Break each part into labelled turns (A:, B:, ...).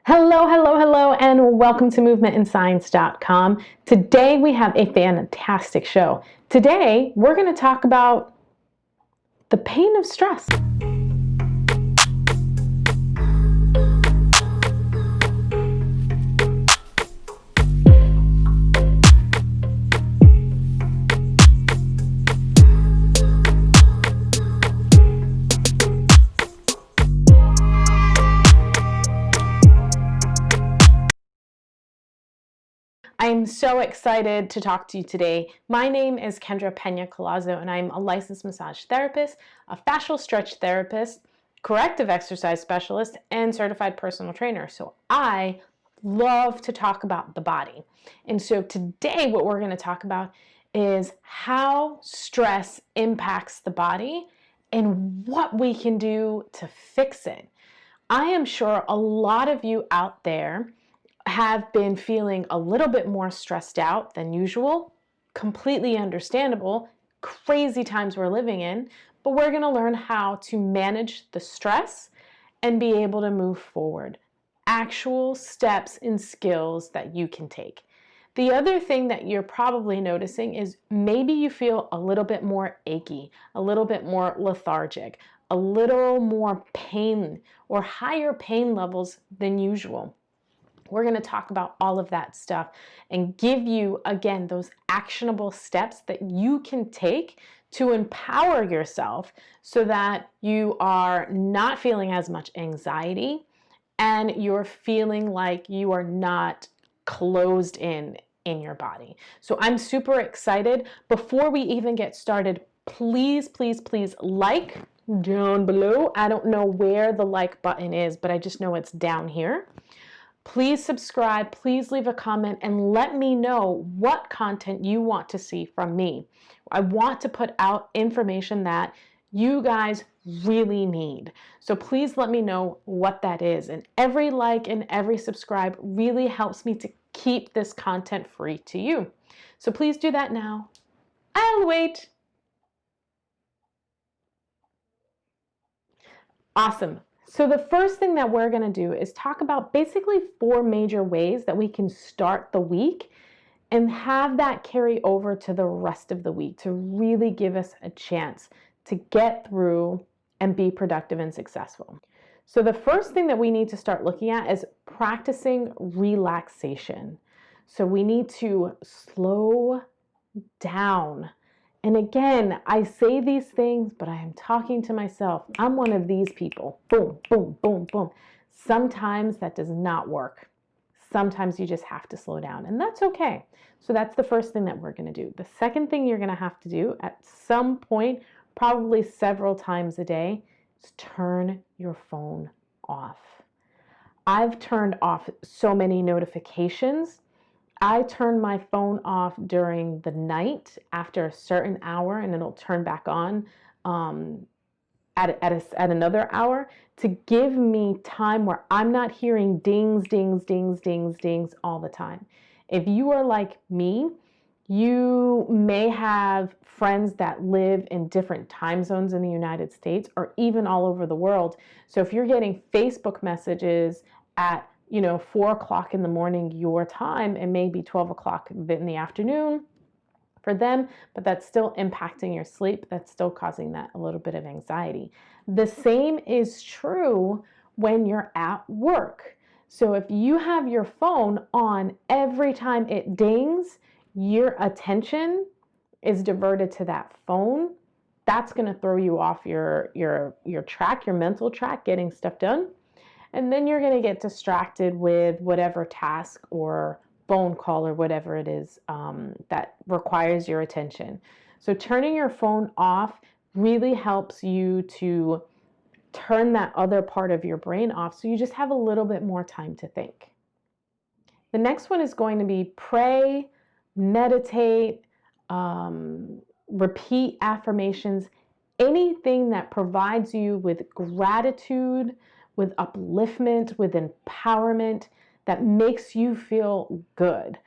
A: Hello, hello, hello, and welcome to movementandscience.com. Today we have a fantastic show. Today we're going to talk about the pain of stress. I'm so excited to talk to you today. My name is Kendra Pena-Collazo, and I'm a licensed massage therapist, a fascial stretch therapist, corrective exercise specialist, and certified personal trainer. So I love to talk about the body. And so today what we're going to talk about is how stress impacts the body and what we can do to fix it. I am sure a lot of you out there have been feeling a little bit more stressed out than usual. Completely understandable, crazy times we're living in, but we're going to learn how to manage the stress and be able to move forward. Actual steps and skills that you can take. The other thing that you're probably noticing is maybe you feel a little bit more achy, a little bit more lethargic, a little more pain or higher pain levels than usual. We're going to talk about all of that stuff and give you, again, those actionable steps that you can take to empower yourself so that you are not feeling as much anxiety and you're feeling like you are not closed in your body. So I'm super excited. Before we even get started, please, please, please like down below. I don't know where the like button is, but I just know it's down here. Please subscribe, please leave a comment, and let me know what content you want to see from me. I want to put out information that you guys really need. So please let me know what that is. And every like and every subscribe really helps me to keep this content free to you. So please do that now. I'll wait. Awesome. So the first thing that we're going to do is talk about basically 4 major ways that we can start the week and have that carry over to the rest of the week to really give us a chance to get through and be productive and successful. So the first thing that we need to start looking at is practicing relaxation. So we need to slow down. And again, I say these things, but I am talking to myself. I'm one of these people. Boom, boom, boom, boom. Sometimes that does not work. Sometimes you just have to slow down, and that's okay. So that's the first thing that we're going to do. The second thing you're going to have to do at some point, probably several times a day, is turn your phone off. I've turned off so many notifications. I turn my phone off during the night after a certain hour, and it'll turn back on at another hour to give me time where I'm not hearing dings, dings, dings, dings, dings all the time. If you are like me, you may have friends that live in different time zones in the United States or even all over the world. So if you're getting Facebook messages at 4 o'clock in the morning your time, it may be 12 o'clock in the afternoon for them, but that's still impacting your sleep. That's still causing that a little bit of anxiety. The same is true when you're at work. So if you have your phone on every time it dings, your attention is diverted to that phone. That's going to throw you off your track, your mental track, getting stuff done. And then you're going to get distracted with whatever task or phone call or whatever it is that requires your attention. So turning your phone off really helps you to turn that other part of your brain off so you just have a little bit more time to think. The next one is going to be pray, meditate, repeat affirmations, anything that provides you with gratitude, with upliftment, with empowerment, that makes you feel good.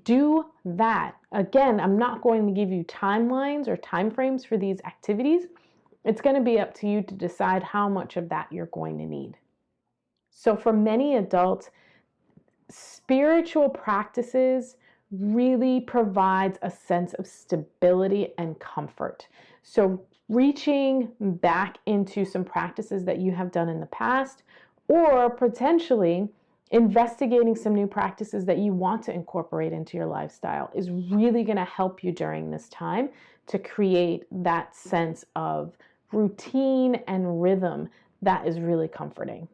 A: Do that. Again, I'm not going to give you timelines or time frames for these activities. It's going to be up to you to decide how much of that you're going to need. So for many adults, spiritual practices really provides a sense of stability and comfort. So reaching back into some practices that you have done in the past, or potentially investigating some new practices that you want to incorporate into your lifestyle, is really going to help you during this time to create that sense of routine and rhythm that is really comforting.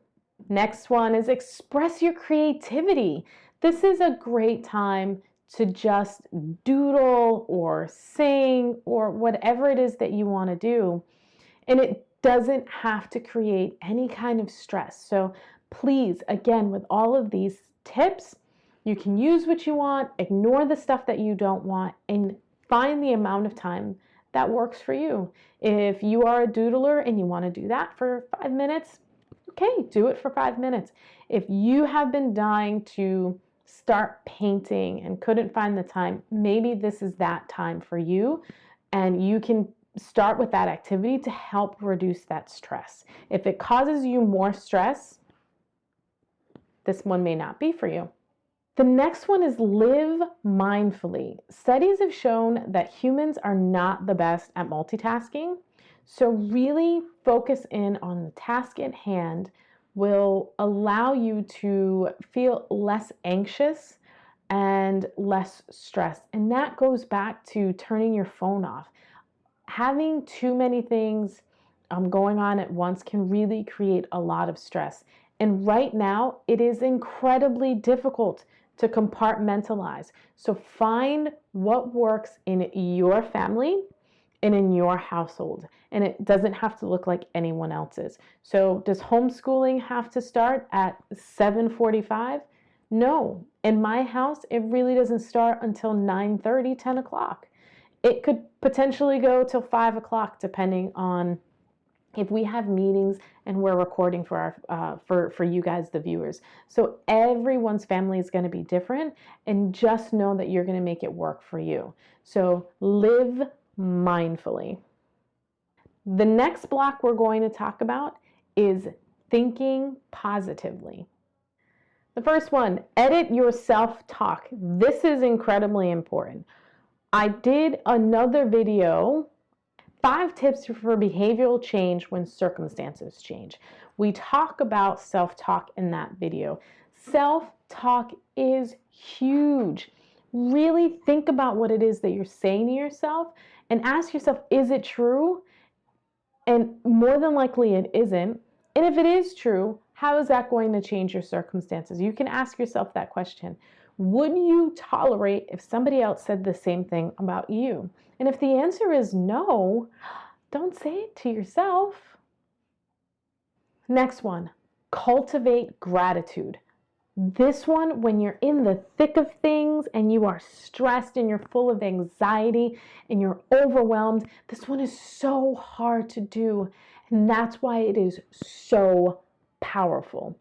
A: Next one is express your creativity. This is a great time to just doodle or sing or whatever it is that you want to do. And it doesn't have to create any kind of stress. So please, again, with all of these tips, you can use what you want, ignore the stuff that you don't want, and find the amount of time that works for you. If you are a doodler and you want to do that for 5 minutes, okay, do it for 5 minutes. If you have been dying to start painting and couldn't find the time, maybe this is that time for you, and you can start with that activity to help reduce that stress. If it causes you more stress, this one may not be for you. The next one is live mindfully. Studies have shown that humans are not the best at multitasking. So really focus in on the task at hand will allow you to feel less anxious and less stressed. And that goes back to turning your phone off. Having too many things going on at once can really create a lot of stress. And right now, it is incredibly difficult to compartmentalize. So find what works in your family and in your household. And it doesn't have to look like anyone else's. So does homeschooling have to start at 7:45? No. In my house, it really doesn't start until 9:30, 10 o'clock. It could potentially go till 5 o'clock, depending on if we have meetings and we're recording for our for you guys, the viewers. So everyone's family is going to be different, and just know that you're going to make it work for you. So live mindfully. The next block we're going to talk about is thinking positively. The first one, edit your self-talk. This is incredibly important. I did another video, 5 tips for behavioral change when circumstances change. We talk about self-talk in that video. Self-talk is huge. Really think about what it is that you're saying to yourself and ask yourself, is it true? And more than likely it isn't. And if it is true, how is that going to change your circumstances? You can ask yourself that question. Would you tolerate if somebody else said the same thing about you? And if the answer is no, don't say it to yourself. Next one, cultivate gratitude. This one, when you're in the thick of things and you are stressed and you're full of anxiety and you're overwhelmed, this one is so hard to do. And that's why it is so powerful.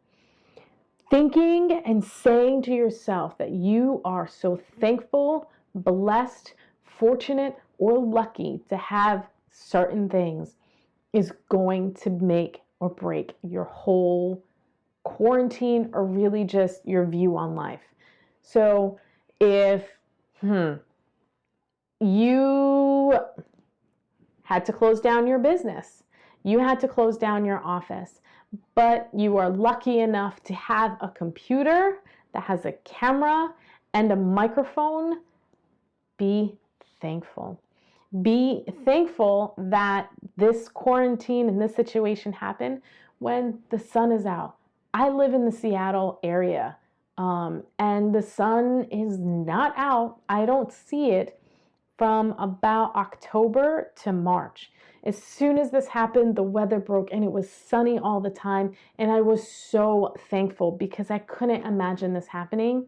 A: Thinking and saying to yourself that you are so thankful, blessed, fortunate, or lucky to have certain things is going to make or break your whole quarantine, or really just your view on life. So if you had to close down your business, you had to close down your office, but you are lucky enough to have a computer that has a camera and a microphone, be thankful. Be thankful that this quarantine and this situation happened when the sun is out. I live in the Seattle area, and the sun is not out. I don't see it from about October to March. As soon as this happened, the weather broke and it was sunny all the time. And I was so thankful because I couldn't imagine this happening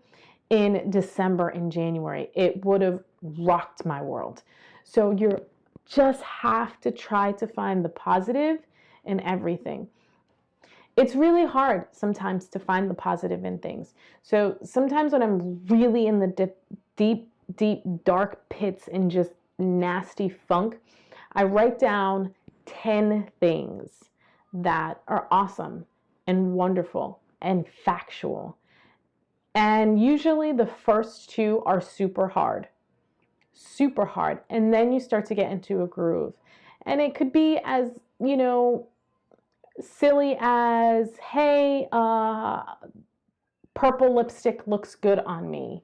A: in December and January. It would have rocked my world. So you just have to try to find the positive in everything. It's really hard sometimes to find the positive in things. So sometimes when I'm really in the deep, dark pits and just nasty funk, I write down 10 things that are awesome and wonderful and factual. And usually the first two are super hard. And then you start to get into a groove. And it could be as, silly as, hey, purple lipstick looks good on me,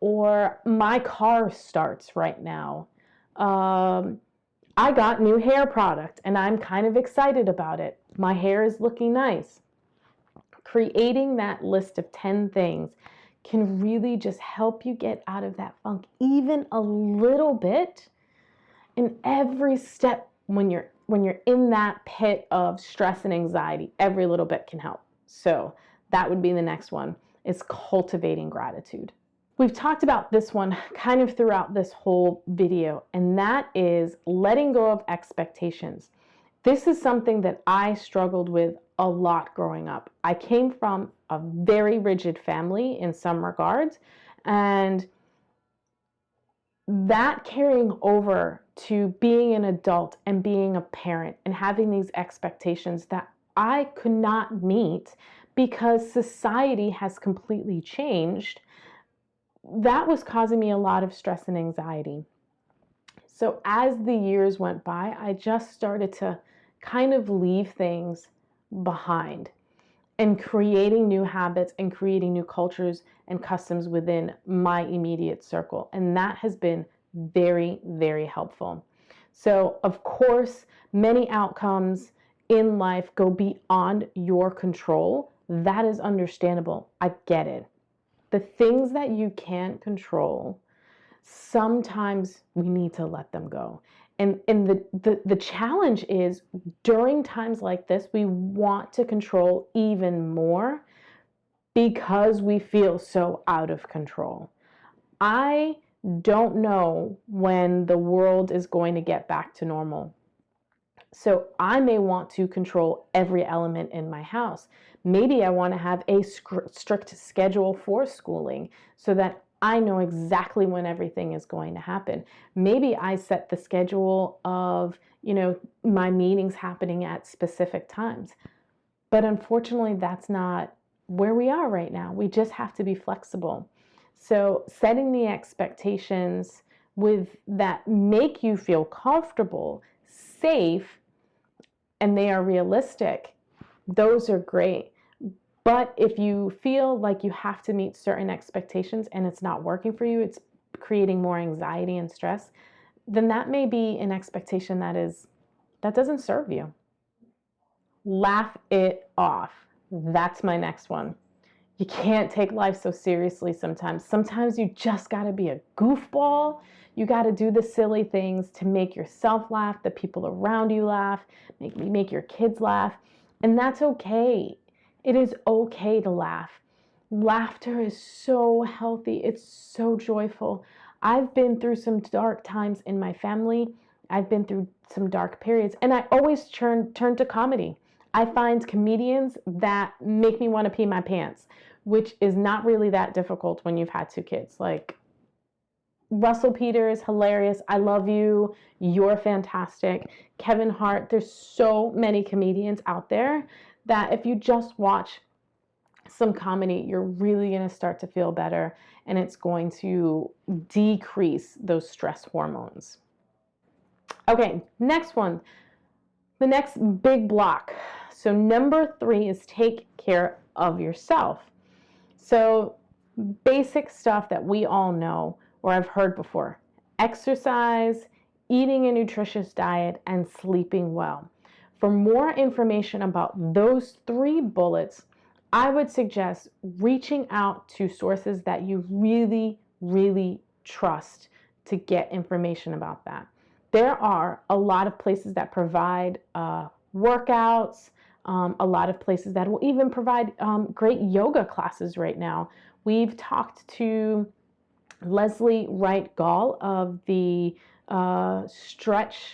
A: or my car starts right now. I got new hair product and I'm kind of excited about it. My hair is looking nice. Creating that list of 10 things can really just help you get out of that funk even a little bit. In every step, when you're in that pit of stress and anxiety, every little bit can help. So that would be the next one, is cultivating gratitude. We've talked about this one kind of throughout this whole video, and that is letting go of expectations. This is something that I struggled with a lot growing up. I came from a very rigid family in some regards, and that carrying over to being an adult and being a parent and having these expectations that I could not meet because society has completely changed, that was causing me a lot of stress and anxiety. So as the years went by, I just started to kind of leave things behind and creating new habits and creating new cultures and customs within my immediate circle. And that has been very, very helpful. So, of course, many outcomes in life go beyond your control. That is understandable. I get it. The things that you can't control, sometimes we need to let them go. And the challenge is, during times like this, we want to control even more because we feel so out of control. I don't know when the world is going to get back to normal. So I may want to control every element in my house. Maybe I want to have a strict schedule for schooling so that I know exactly when everything is going to happen. Maybe I set the schedule of, my meetings happening at specific times. But unfortunately, that's not where we are right now. We just have to be flexible. So setting the expectations with that make you feel comfortable, safe, and they are realistic, those are great. But if you feel like you have to meet certain expectations and it's not working for you, it's creating more anxiety and stress, then that may be an expectation that doesn't serve you. Laugh it off. That's my next one. You can't take life so seriously sometimes. Sometimes you just got to be a goofball. You got to do the silly things to make yourself laugh, the people around you laugh, make your kids laugh. And that's okay. It is okay to laugh. Laughter is so healthy. It's so joyful. I've been through some dark times in my family. I've been through some dark periods, and I always turn to comedy. I find comedians that make me want to pee my pants, which is not really that difficult when you've had 2 kids. Like, Russell Peters, hilarious. I love you. You're fantastic. Kevin Hart. There's so many comedians out there that if you just watch some comedy, you're really going to start to feel better, and it's going to decrease those stress hormones. Okay, next one. The next big block. So number 3 is take care of yourself. So basic stuff that we all know or I've heard before: exercise, eating a nutritious diet, and sleeping well. For more information about those 3 bullets, I would suggest reaching out to sources that you really, really trust to get information about that. There are a lot of places that provide workouts, a lot of places that will even provide great yoga classes right now. We've talked to Leslie Wright Gall of the Right Stretch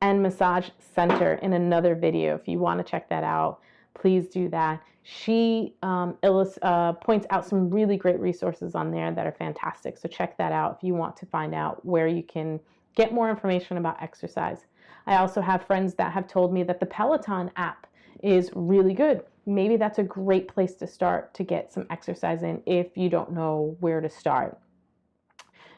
A: and Massage Center in another video. If you want to check that out, please do that. She points out some really great resources on there that are fantastic. So check that out if you want to find out where you can get more information about exercise. I also have friends that have told me that the Peloton app is really good. Maybe that's a great place to start to get some exercise in if you don't know where to start.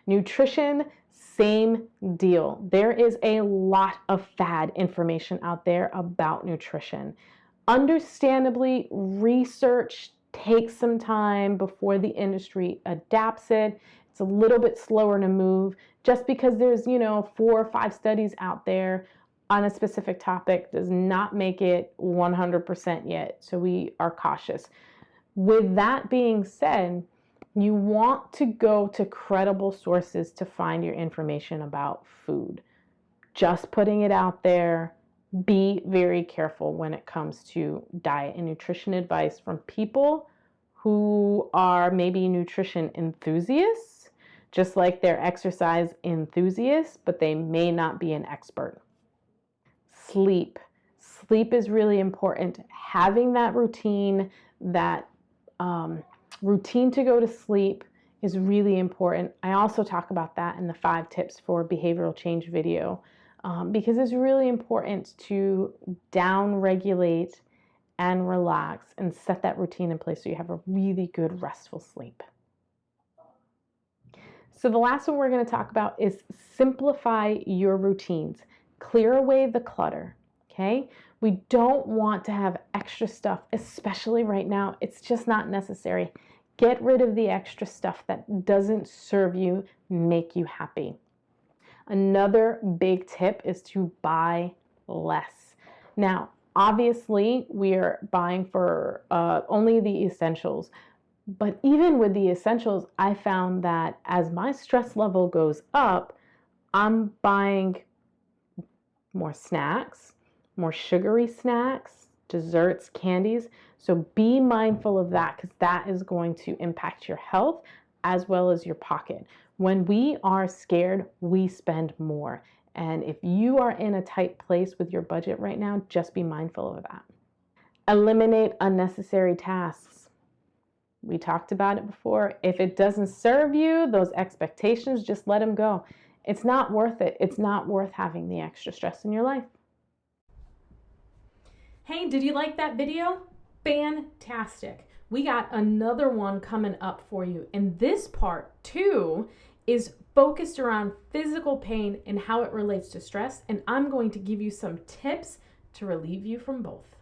A: Nutrition, same deal. There is a lot of fad information out there about nutrition. Understandably, research takes some time before the industry adapts it. It's a little bit slower to move. Just because there's, 4 or 5 studies out there on a specific topic does not make it 100% yet. So we are cautious. With that being said, you want to go to credible sources to find your information about food. Just putting it out there. Be very careful when it comes to diet and nutrition advice from people who are maybe nutrition enthusiasts, just like they're exercise enthusiasts, but they may not be an expert. Sleep. Sleep is really important. Having that routine, routine to go to sleep is really important. I also talk about that in the 5 tips for behavioral change video because it's really important to down-regulate and relax and set that routine in place so you have a really good restful sleep. So the last one we're going to talk about is simplify your routines. Clear away the clutter, okay? We don't want to have extra stuff, especially right now. It's just not necessary. Get rid of the extra stuff that doesn't serve you, make you happy. Another big tip is to buy less. Now, obviously, we're buying for only the essentials. But even with the essentials, I found that as my stress level goes up, I'm buying more snacks, more sugary snacks, desserts, candies. So be mindful of that because that is going to impact your health as well as your pocket. When we are scared, we spend more. And if you are in a tight place with your budget right now, just be mindful of that. Eliminate unnecessary tasks. We talked about it before. If it doesn't serve you, those expectations, just let them go. It's not worth it. It's not worth having the extra stress in your life. Hey, did you like that video? Fantastic. We got another one coming up for you. And this part 2 is focused around physical pain and how it relates to stress. And I'm going to give you some tips to relieve you from both.